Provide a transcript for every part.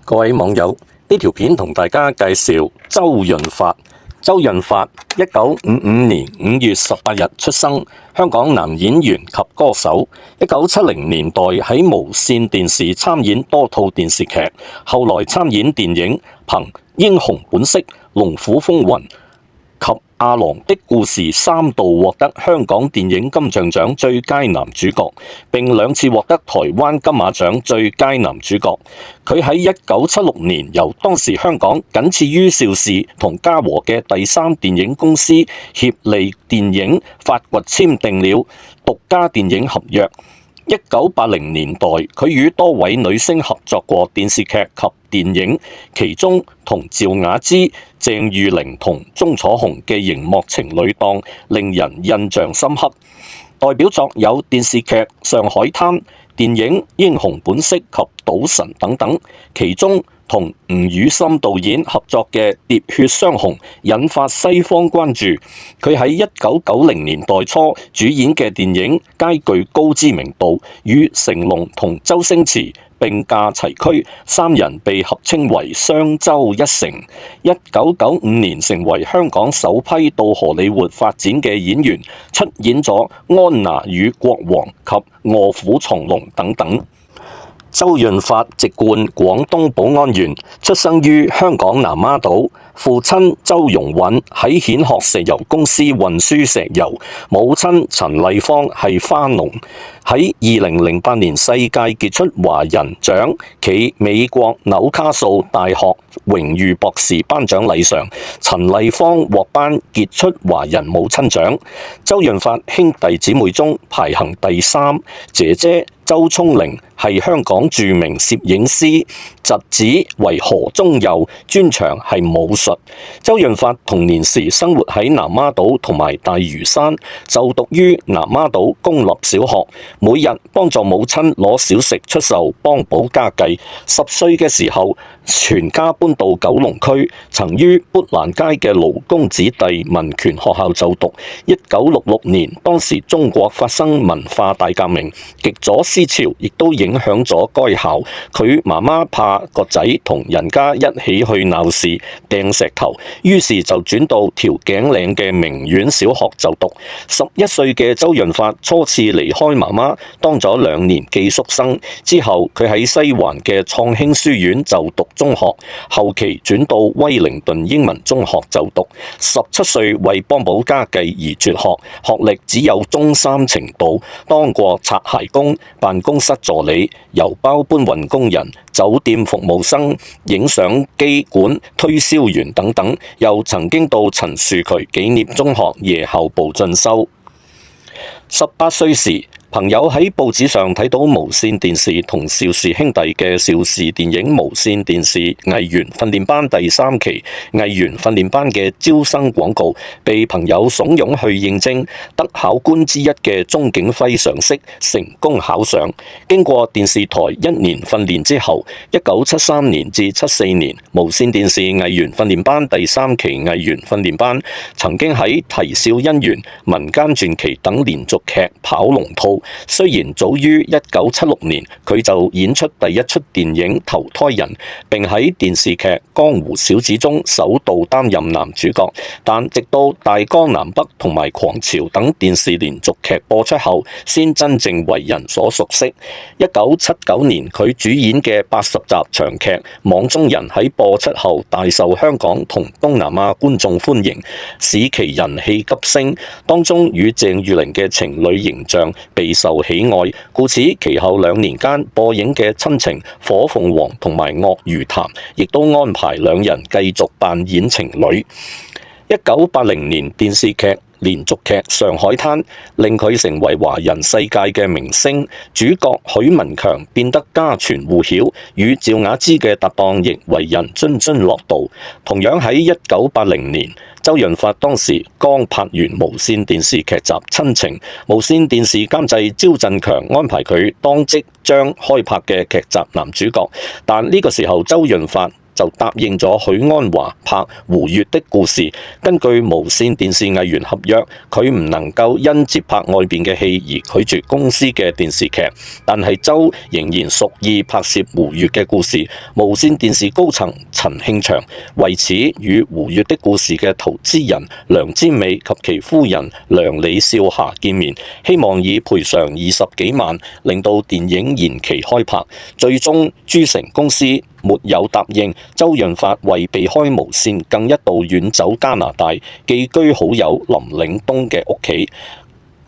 各位網友，呢條片同大家介紹周潤發。周潤發1955年5月18日出生，香港男演員及歌手。1970年代喺無線電視參演多套電視劇，後來參演電影，憑《英雄本色》《龍虎風雲》及《阿郎的故事》3度獲得香港電影金像獎最佳男主角，並2次獲得台灣金馬獎最佳男主角。佢喺1976年由當時香港僅次於邵氏同嘉禾嘅第3電影公司協力電影發掘簽訂了獨家電影合約。1980年代，佢與多位女星合作過電視劇及電影，其中同趙雅芝、鄭裕玲同鍾楚紅嘅熒幕情侶檔令人印象深刻。代表作有電視劇《上海灘》、電影《英雄本色》及《賭神》等等，其中同吳宇森導演合作嘅《喋血雙雄》引發西方關注。佢喺1990年代初主演嘅電影皆具高知名度，與成龍同周星馳並駕齊驅，三人被合稱為雙周一成。1995年成為香港首批到荷里活發展嘅演員，出演咗《安娜與國王》及《臥虎藏龍》等等。周潤發籍貫廣東寶安縣，出生於香港南丫島。父親周容允喺蜆殼石油公司運輸石油，母親陳麗芳係花農。喺2008年世界傑出華人獎暨美國紐卡素大學榮譽博士頒獎禮上，陳麗芳獲頒傑出華人母親獎。周潤發兄弟姊妹中排行第3，姐姐周聰玲係香港著名攝影師，侄子為何宗佑，專長係武術。周潤發童年時生活喺南丫島同埋大嶼山，就讀於南丫島公立小學，每日幫助母親攞小食出售，幫補家計。10歲嘅時候，全家搬到九龍區，曾於砵蘭街嘅勞工子弟民權學校就讀。1966年，當時中國發生文化大革命，極左思潮亦都影響咗該校。佢媽媽怕個仔同人家一起去鬧事掟石頭，於是就轉到調景嶺嘅明苑小學就讀。11歲嘅周潤發初次離開媽媽，當咗2年寄宿生，之後佢喺西環嘅創興書院就讀中學，後期轉到威靈頓英文中學就讀。17歲為幫補家計而輟學，學歷只有中3程度，當過擦鞋工、辦公室助理、郵包搬運工人、酒店服務生、影相機館推銷員等等，又曾經到陳樹渠紀念中學夜校部進修。18歲時，朋友喺報紙上睇到無線電視同邵氏兄弟嘅邵氏電影無線電視藝員訓練班第3期藝員訓練班嘅招生廣告，被朋友慫恿去應徵，得考官之一嘅鍾景輝上色，成功考上。經過電視台1年訓練之後，1973年至74年無線電視藝員訓練班第3期藝員訓練班，曾經喺《啼笑姻緣》、《民間傳奇》等連續劇跑龍套。雖然早於1976年佢就演出第一出電影《投胎人》，並喺電視劇《江湖小子》中首度擔任男主角，但直到《大江南北》同埋《狂潮》等電視連續劇播出後，先真正為人所熟悉。1979年佢主演嘅80集長劇《網中人》喺播出後大受香港同東南亞觀眾歡迎，使其人氣急升。當中與鄭裕玲嘅情侶形象備受喜愛，故此其後2年間播映嘅親情《火鳳凰》同埋《鱷魚潭》亦都安排2人繼續扮演情侶。1980年電視劇連續劇《上海灘》令佢成為華人世界嘅明星，主角許文強變得家傳戶曉，與趙雅芝嘅搭檔亦為人津津樂道。同樣喺1980年，周潤發當時剛拍完無線電視劇集《親情》，無線電視監製焦振強安排佢當即將開拍嘅劇集男主角，但呢個時候周潤發就答應咗許鞍華拍胡越的故事。根據無線電視藝員合約，佢唔能夠因接拍外邊嘅戲而拒絕公司嘅電視劇，但係周仍然屬意拍攝胡越嘅故事。無線電視高層陳慶祥為此與胡越的故事嘅投資人梁占美及其夫人梁李少霞見面，希望以賠償20幾萬令到電影延期開拍。最終珠城公司沒有答應。周潤發為避開無線，更一度遠走加拿大，寄居好友林嶺東嘅屋企。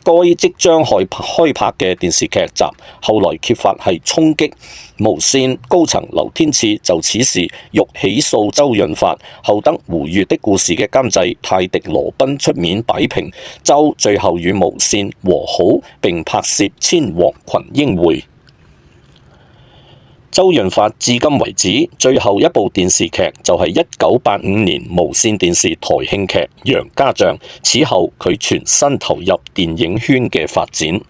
該即將開拍嘅電視劇集，後來揭發係衝擊無線高層劉天賜，就此事欲起訴周潤發，後得胡越的故事嘅監製泰迪羅賓出面擺平。周最後與無線和好，並拍攝《千王群英會》。周潤發至今為止最後一部電視劇就係1985年無線電視台慶劇《楊家將》，此後佢全身投入電影圈嘅發展。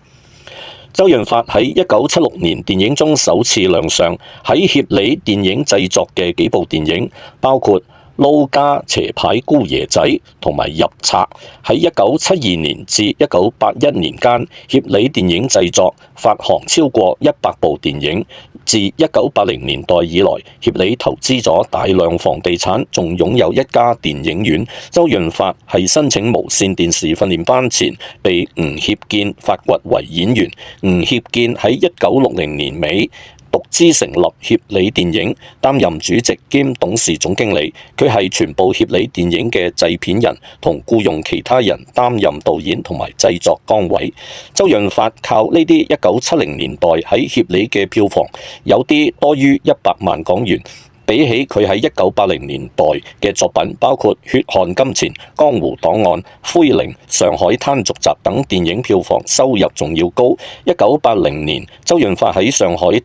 周潤發喺1976年電影中首次亮相，喺協理電影製作嘅幾部電影包括撈家邪牌姑爺仔同埋入冊。喺1972年至1981年間，協理電影製作發行超過100部電影。自1980年代以來，協理投資咗大量房地產，仲擁有一家電影院。周潤發係申請無線電視訓練班前，被吳協建發掘為演員。吳協建喺1960年尾獨資成立協理電影，擔任主席兼董事總經理。佢係全部協理電影嘅製片人，同僱用其他人擔任導演同埋製作崗位。周潤發靠呢啲1970年代喺協理嘅票房，有啲多於100萬港元。比起佢喺1980年代嘅作品，包括《血汗金錢》、《江湖檔案》、《灰靈》、《上海灘》續集等電影票房收入仲要高。1980年，周潤發喺《上海灘》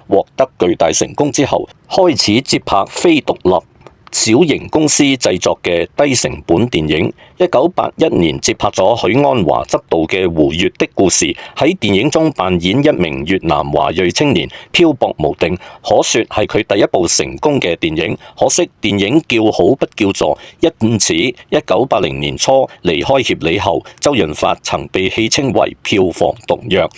獲得巨大成功之後，開始接拍非獨立小型公司製作嘅低成本電影。1981年接拍咗許鞍華執導嘅《胡越的故事》，喺電影中扮演一名越南華裔青年，漂泊無定，可說係佢第一部成功嘅電影。可惜電影叫好不叫座，因此1980年初離開協理後，周潤發曾被戲稱為票房毒藥。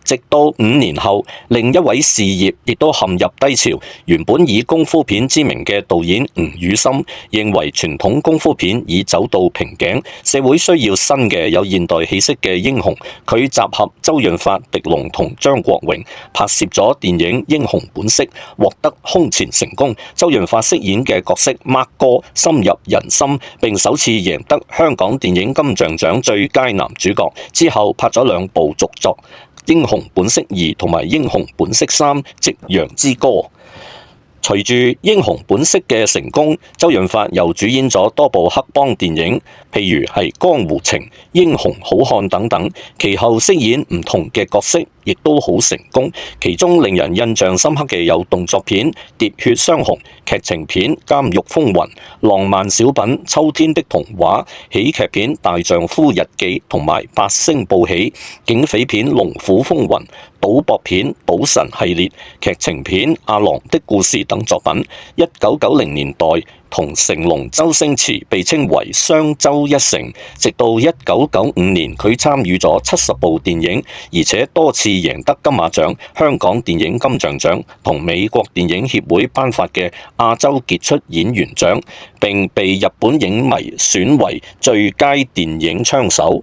直到5年後，另一位事業亦都陷入低潮。原本以功夫片知名嘅導演吳宇森認為傳統功夫片已走到瓶頸，社會需要新嘅有現代氣息嘅英雄。佢集合周潤發、狄龍同張國榮，拍攝咗電影《英雄本色》，獲得空前成功。周潤發飾演嘅角色 Mark 哥深入人心，並首次贏得香港電影金像獎最佳男主角。之後拍咗2部續作，《英雄本色2》同埋《英雄本色3：夕陽之歌》。隨住《英雄本色》嘅成功，周潤發又主演咗多部黑幫電影，譬如係《江湖情》、《英雄好漢》等等。其後飾演唔同嘅角色，亦都好成功。其中令人印象深刻嘅有動作片《喋血雙雄》、劇情片《監獄風雲》、浪漫小品《秋天的童話》、喜劇片《大丈夫日記》同埋《八星報喜》、警匪片《龍虎風雲》、賭博片《賭神》系列、劇情片《阿郎的故事》等作品。1990年代同成龍、周星馳被稱為雙周一成，直到1995年佢參與咗70部電影，而且多次贏得金馬獎、香港電影金像獎同美國電影協會頒發嘅亞洲傑出演員獎，並被日本影迷選為最佳電影槍手。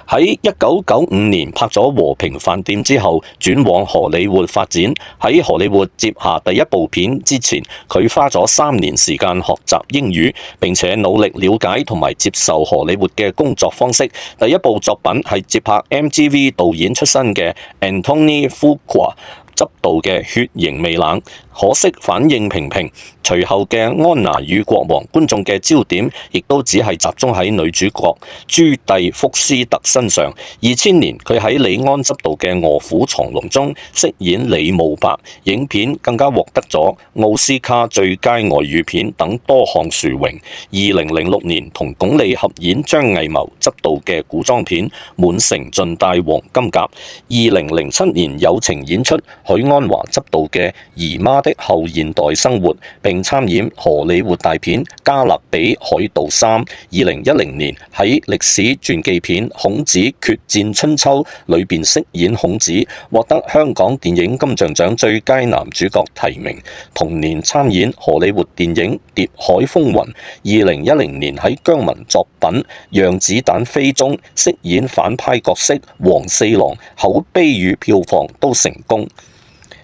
喺1995年拍咗《和平飯店》之後，轉往荷里活發展。喺荷里活接下第一部片之前，佢花咗3年時間學習英語，並且努力了解同埋接受荷里活嘅工作方式。第一部作品係接拍 MTV 導演出身嘅 Anthony Fuqua執導嘅《血型未冷》，可惜反應平平。隨後嘅《安娜與國王》，觀眾嘅焦點亦都只係集中喺女主角朱蒂福斯特身上。2000年佢喺李安執導嘅《臥虎藏龍》中飾演李慕白，影片更加獲得咗奧斯卡最佳外語片等多項殊榮。2006年同鞏俐合演張藝謀執導嘅古裝片《滿城盡帶黃金甲》。2007年友情演出許鞍華執導嘅《姨媽的後現代生活》，並參演荷里活大片《加勒比海盜3》。2010年喺歷史傳記片《孔子決戰春秋》裏邊飾演孔子，獲得香港電影金像獎最佳男主角提名。同年參演荷里活電影《諜海風雲》。2010年喺姜文作品《讓子彈飛》中飾演反派角色黃四郎，口碑與票房都成功。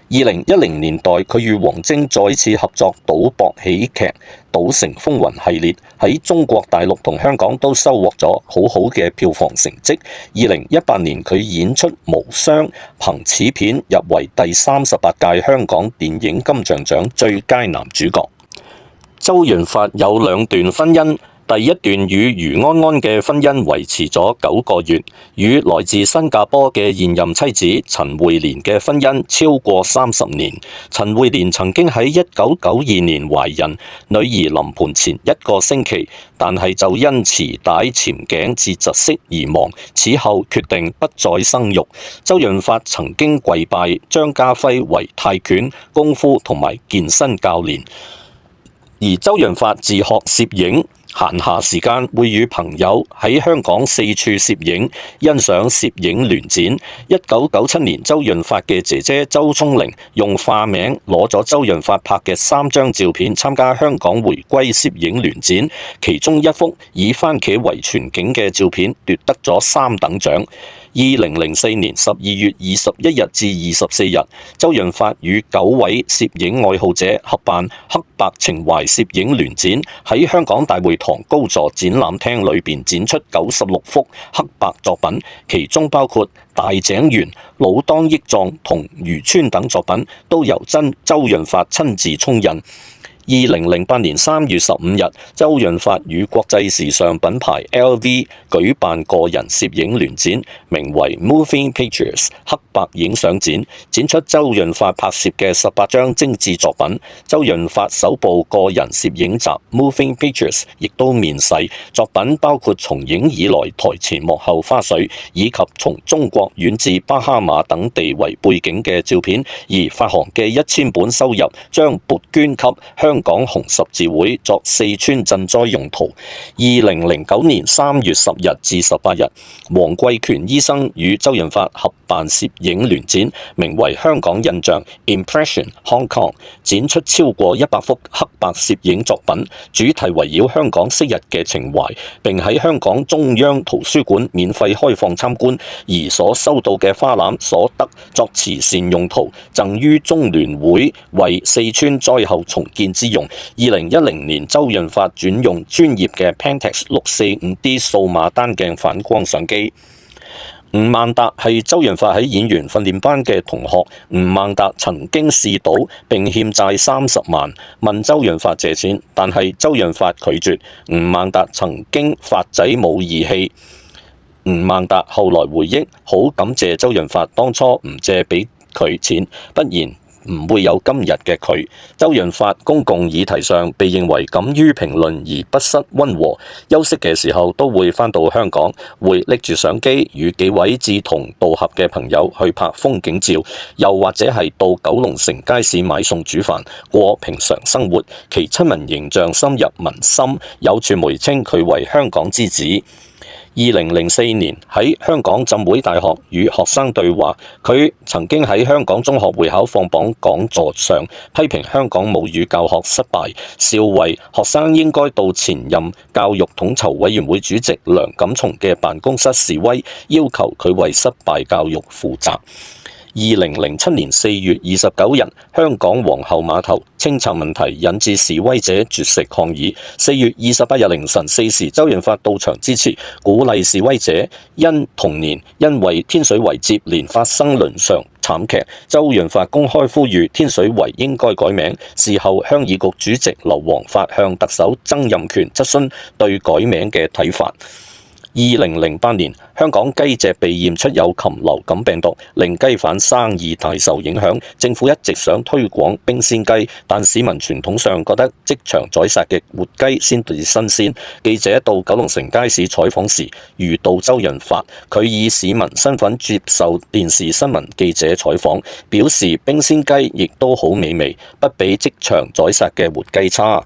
2010年代，佢與王晶再次合作賭博喜劇《賭城風雲》系列，喺中國大陸同香港都收穫咗好好嘅票房成績。2018年佢演出《無雙》，憑此片入圍第38屆香港電影金像獎最佳男主角。周潤發有2段婚姻。第一段與余安安嘅婚姻維持咗9個月，與來自新加坡嘅現任妻子陳慧蓮嘅婚姻超過30年。陳慧蓮曾經喺1992年懷孕，女兒臨盆前1個星期，但係就因臍帶潛頸至窒息而亡，此後決定不再生育。周潤發曾經跪拜張家輝為泰拳、功夫同埋健身教練，而周潤發自學攝影。閒暇時間會與朋友喺香港四處攝影，欣賞攝影聯展。1997年，周潤發嘅姐姐周聰玲用化名攞咗周潤發拍嘅3張照片參加香港回歸攝影聯展，其中一幅以番茄為全景嘅照片奪得咗3等獎。2004年12月21日至24日，周潤發與9位攝影愛好者合辦黑白情懷攝影聯展，喺香港大會堂高座展覽廳裏邊展出96幅黑白作品，其中包括大井緣、老當益壯同漁村等作品，都由周潤發親自沖印。2008年3月15日，周潤發與國際時尚品牌 LV 舉辦個人攝影聯展，名為 Moving Pictures 黑白影相展，展出周潤發拍攝嘅18張精緻作品。周潤發首部個人攝影集 Moving Pictures 亦都面世，作品包括從影以來台前幕後花絮，以及從中國遠至巴哈馬等地為背景嘅照片。而發行嘅1000本收入將撥捐給香港紅十字會作四川賑災用途。2009年3月10日至18日，黃貴權醫生與周潤發合辦攝影聯展，名為香港印象 Impression Hong Kong， 展出超過100幅黑白攝影作品，主題圍繞香港昔日嘅情懷，並喺香港中央圖書館免費開放參觀，而所收到嘅花籃所得作慈善用途，贈於中聯會為四川災後重建之用。2010年，周潤發轉用專業嘅 Pentax 645D 數碼單鏡反光相機。吳孟達係周潤發喺演員訓練班嘅同學。吳孟達曾經試賭並欠債30萬，問周潤發借錢，但係周潤發拒絕。吳孟達曾經發仔冇義氣。吳孟達後來回憶，好感謝周潤發當初唔借俾佢錢，不然唔會有今日嘅佢。周潤發公共議題上被認為敢於評論而不失溫和，休息嘅時候都會返到香港，會拎住相機與幾位志同道合嘅朋友去拍風景照，又或者係到九龍城街市買餸煮飯，過平常生活。其親民形象深入民心，有傳媒稱佢為香港之子。2004年喺香港浸會大學與學生對話，佢曾經喺香港中學會考放榜講座上批評香港母語教學失敗，笑為學生應該到前任教育統籌委員會主席梁錦松嘅辦公室示威，要求佢為失敗教育負責。2007年4月29日，香港皇后碼頭清拆問題引致示威者絕食抗議。4月28日凌晨4時，周潤發到場支持，鼓勵示威者。同年因為天水圍接連發生倫常慘劇，周潤發公開呼籲天水圍應該改名。事後鄉議局主席劉皇發向特首曾蔭權質詢對改名嘅睇法。2008年，香港雞隻被驗出有禽流感病毒，令雞販生意大受影響。政府一直想推廣冰鮮雞，但市民傳統上覺得即場宰殺嘅活雞先至新鮮。記者到九龍城街市採訪時，遇到周潤發，佢以市民身份接受電視新聞記者採訪，表示冰鮮雞亦都好美味，不比即場宰殺嘅活雞差。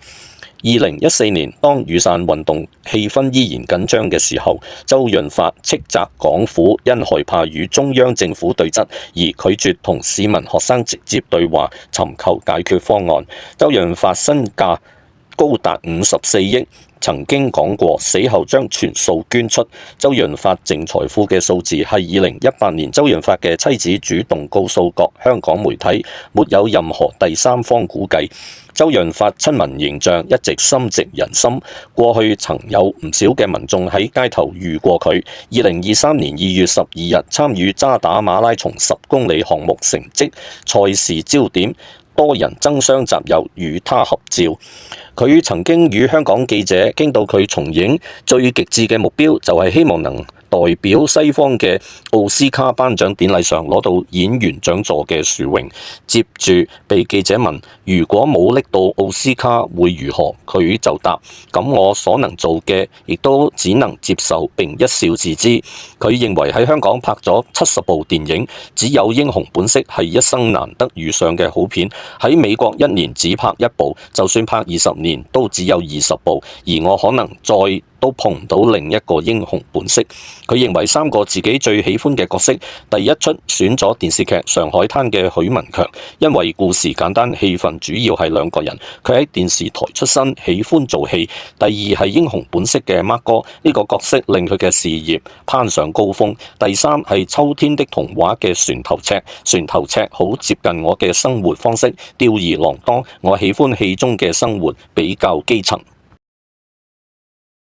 2014年，當雨傘運動氣氛依然緊張嘅時候，周潤發斥責港府因害怕與中央政府對質，而拒絕同市民學生直接對話，尋求解決方案。周潤發身價高達54億，曾經講過死後將全數捐出。周潤發淨財富嘅數字係2018年周潤發嘅妻子主動告訴各香港媒體，沒有任何第三方估計。周潤發親民形象一直深植人心，過去曾有唔少嘅民眾喺街頭遇過佢。2023年2月12日參與渣打馬拉松10公里項目成績賽事焦點，多人爭相集郵與他合照。佢曾經與香港記者傾到佢從影最極致嘅目標就係希望能代表西方嘅奧斯卡頒獎典禮上攞到演員獎座嘅殊榮。接住被記者問，如果冇拎到奧斯卡會如何？佢就答，咁我所能做嘅亦都只能接受並一笑置之。佢認為喺香港拍咗70部電影，只有《英雄本色》係一生難得遇上嘅好片。喺美國1年只拍1部，就算拍20年都只有20部，而我可能再都碰唔到另一個英雄本色。佢認為3個自己最喜歡嘅角色，第一出選咗電視劇《上海灘》嘅許文強，因為故事簡單，戲份主要係2個人，佢喺電視台出身，喜歡做戲。第二係英雄本色嘅 Mark 哥，呢個角色令佢嘅事業攀上高峰。第三係秋天的童話嘅船頭尺，船頭尺好接近我嘅生活方式，吊兒郎當，我喜歡戲中嘅生活比較基層。